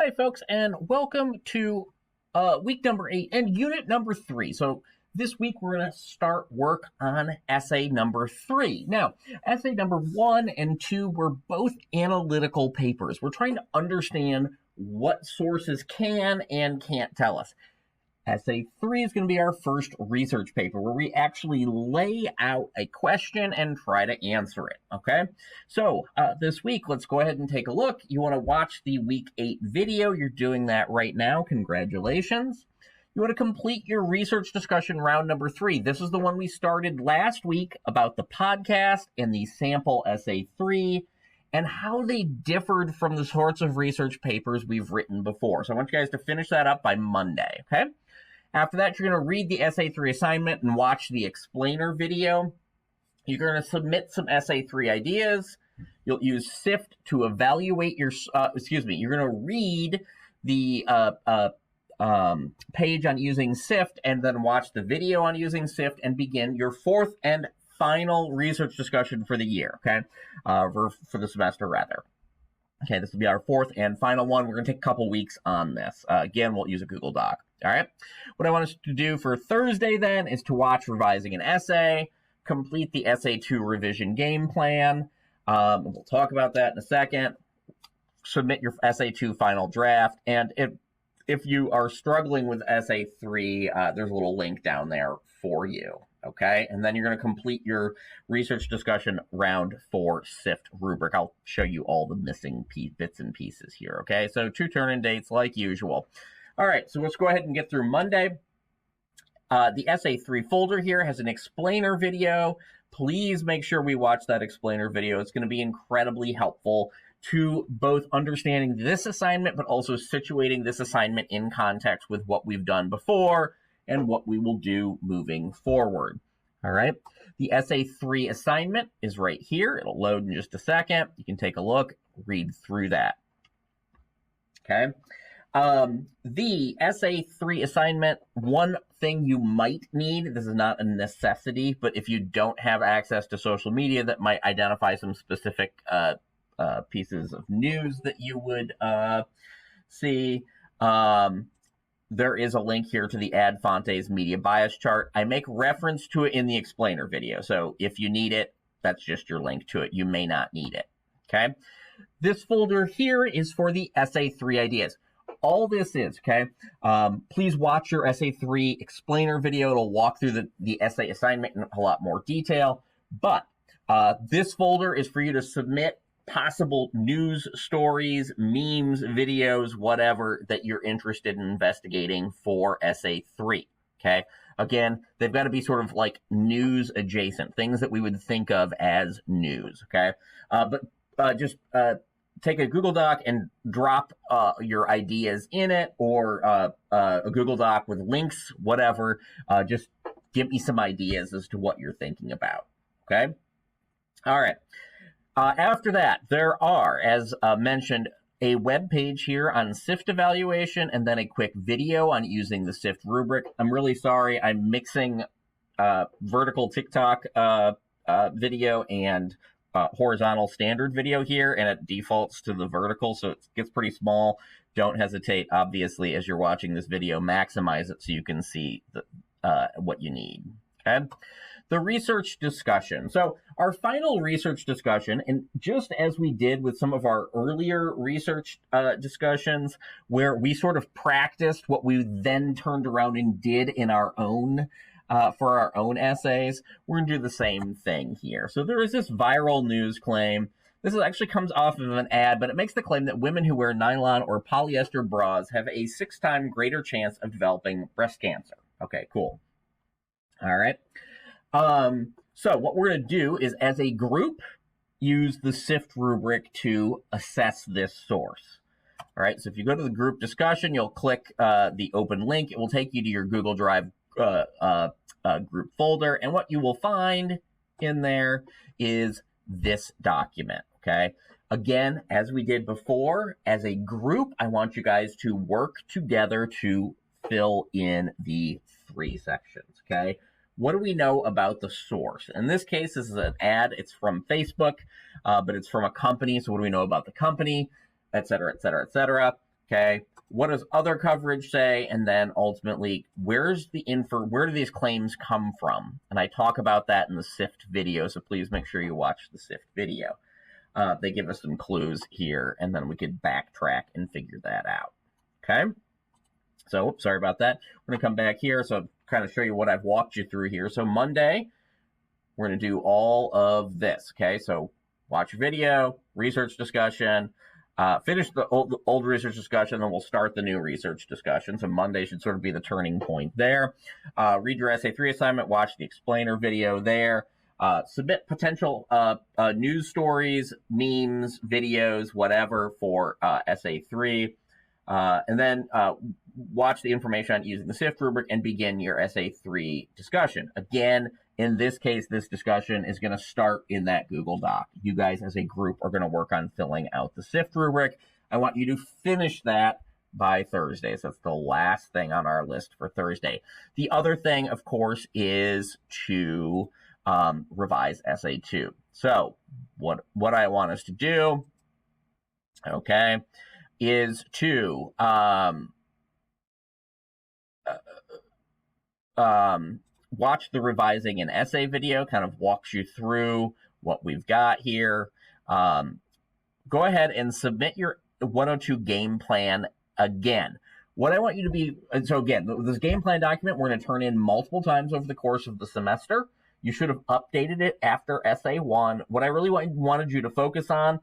Hi, folks, and welcome to week number 8 and unit number 3. So this week we're going to start work on essay number 3. Now, essay number 1 and 2 were both analytical papers. We're trying to understand what sources can and can't tell us. Essay 3 is going to be our first research paper where we actually lay out a question and try to answer it, okay? So this week, let's go ahead and take a look. You want to watch the week 8 video. You're doing that right now. Congratulations. You want to complete your research discussion round number 3. This is the one we started last week about the podcast and the sample essay 3 and how they differed from the sorts of research papers we've written before. So I want you guys to finish that up by Monday, okay? After that, you're going to read the Essay 3 assignment and watch the explainer video. You're going to submit some Essay 3 ideas. You'll use SIFT to evaluate your, you're going to read the page on using SIFT and then watch the video on using SIFT and begin your fourth and final research discussion for the year, okay? For the semester, rather. Okay, this will be our fourth and final one. We're going to take a couple weeks on this. Again, we'll use a Google Doc. All right. What I want us to do for Thursday then is to watch Revising an Essay, complete the Essay 2 revision game plan. We'll talk about that in a second. Submit your Essay 2 final draft. And if you are struggling with Essay 3, there's a little link down there for you. Okay, and then you're going to complete your research discussion round 4 SIFT rubric. I'll show you all the missing bits and pieces here. Okay, so 2 turn-in dates like usual. All right, so let's go ahead and get through Monday. The Essay 3 folder here has an explainer video. Please make sure we watch that explainer video. It's going to be incredibly helpful to both understanding this assignment, but also situating this assignment in context with what we've done before and what we will do moving forward. All right, the Essay 3 assignment is right here. It'll load in just a second. You can take a look, read through that. Okay. The Essay 3 assignment, one thing you might need, this is not a necessity, but if you don't have access to social media that might identify some specific pieces of news that you would see, there is a link here to the Ad Fontes media bias chart. I make reference to it in the explainer video, so if you need it, that's just your link to it. You may not need it, okay? This folder here is for the Essay 3 ideas. All this is, okay? Please watch your Essay 3 explainer video. It'll walk through the essay assignment in a lot more detail, but this folder is for you to submit possible news stories, memes, videos, whatever that you're interested in investigating for Essay 3, okay? Again, they've got to be sort of like news adjacent, things that we would think of as news, okay? But just take a Google Doc and drop your ideas in it, or a Google Doc with links, whatever. Just give me some ideas as to what you're thinking about, okay? All right. After that, there are, as mentioned, a web page here on SIFT evaluation and then a quick video on using the SIFT rubric. I'm really sorry. I'm mixing vertical TikTok video and horizontal standard video here, and it defaults to the vertical, so it gets pretty small. Don't hesitate, obviously, as you're watching this video, maximize it so you can see what you need, okay? The research discussion. So our final research discussion, and just as we did with some of our earlier research discussions, where we sort of practiced what we then turned around and did in our own for our own essays, we're going to do the same thing here. So there is this viral news claim. This actually comes off of an ad, but it makes the claim that women who wear nylon or polyester bras have a 6-time greater chance of developing breast cancer. Okay, cool. All right. So what we're going to do is, as a group, use the SIFT rubric to assess this source. All right, so if you go to the group discussion, you'll click the open link. It will take you to your Google Drive group folder, and what you will find in there is this document, okay? Again, as we did before, as a group, I want you guys to work together to fill in the 3 sections, okay? What do we know about the source? In this case, this is an ad. It's from Facebook, but it's from a company. So what do we know about the company, et cetera, et cetera, et cetera? Okay, what does other coverage say? And then ultimately, where do these claims come from? And I talk about that in the SIFT video, so please make sure you watch the SIFT video. They give us some clues here, and then we could backtrack and figure that out. Okay, so sorry about that. We're gonna come back here, so kind of show you what I've walked you through here. So Monday, we're gonna do all of this. Okay, so watch a video, research discussion, finish the old research discussion, then we'll start the new research discussion. So Monday should sort of be the turning point there. Read your Essay 3 assignment, watch the explainer video there. Submit potential news stories, memes, videos, whatever for Essay 3. And then watch the information on using the SIFT rubric and begin your Essay 3 discussion. Again, in this case, this discussion is going to start in that Google Doc. You guys as a group are going to work on filling out the SIFT rubric. I want you to finish that by Thursday. So that's the last thing on our list for Thursday. The other thing, of course, is to revise Essay 2. So what I want us to do, okay, is to watch the revising an essay video, kind of walks you through what we've got here. Go ahead and submit your 102 game plan again. What I want you to be, so again, this game plan document, we're going to turn in multiple times over the course of the semester. You should have updated it after Essay 1. What I really wanted you to focus on,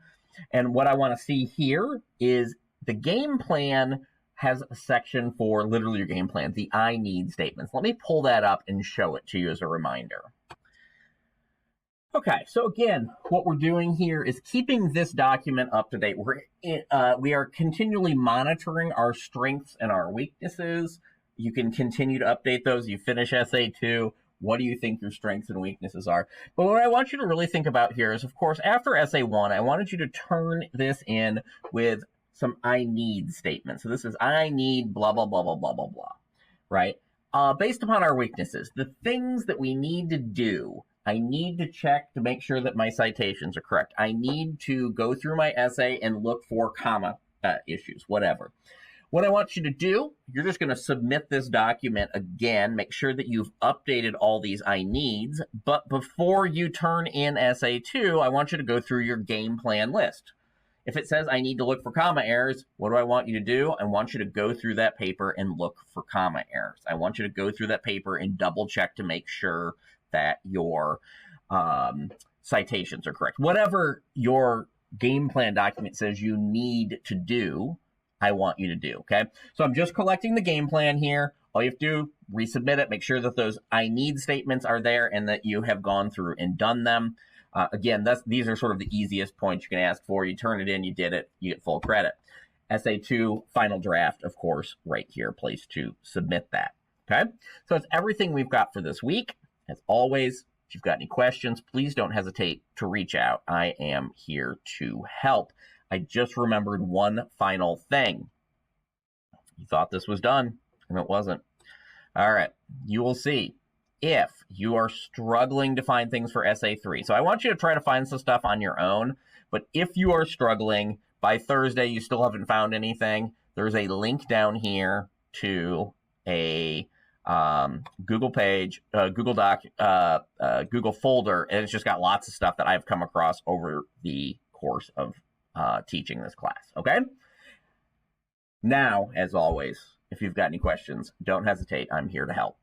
and what I want to see here, is the game plan has a section for literally your game plan, the I need statements. Let me pull that up and show it to you as a reminder. Okay, so again, what we're doing here is keeping this document up to date. We are continually monitoring our strengths and our weaknesses. You can continue to update those. You finish Essay 2. What do you think your strengths and weaknesses are? But what I want you to really think about here is, of course, after Essay 1, I wanted you to turn this in with some I need statements. So this is I need blah, blah, blah, blah, blah, blah, blah, right? Based upon our weaknesses, the things that we need to do, I need to check to make sure that my citations are correct. I need to go through my essay and look for comma issues, whatever. What I want you to do, you're just going to submit this document again, make sure that you've updated all these I needs, but before you turn in Essay 2, I want you to go through your game plan list. If it says I need to look for comma errors, what do I want you to do? I want you to go through that paper and look for comma errors. I want you to go through that paper and double check to make sure that your citations are correct. Whatever your game plan document says you need to do, I want you to do, okay? So I'm just collecting the game plan here. All you have to do, resubmit it, make sure that those I need statements are there and that you have gone through and done them. Again, these are sort of the easiest points you can ask for. You turn it in, you did it, you get full credit. Essay 2, final draft, of course, right here, place to submit that, okay? So that's everything we've got for this week. As always, if you've got any questions, please don't hesitate to reach out. I am here to help. I just remembered one final thing. You thought this was done, and it wasn't. All right, you will see if you are struggling to find things for Essay 3. So I want you to try to find some stuff on your own, but if you are struggling, by Thursday you still haven't found anything, there's a link down here to a Google page, Google Doc, Google folder, and it's just got lots of stuff that I've come across over the course of teaching this class, okay? Now, as always, if you've got any questions, don't hesitate. I'm here to help.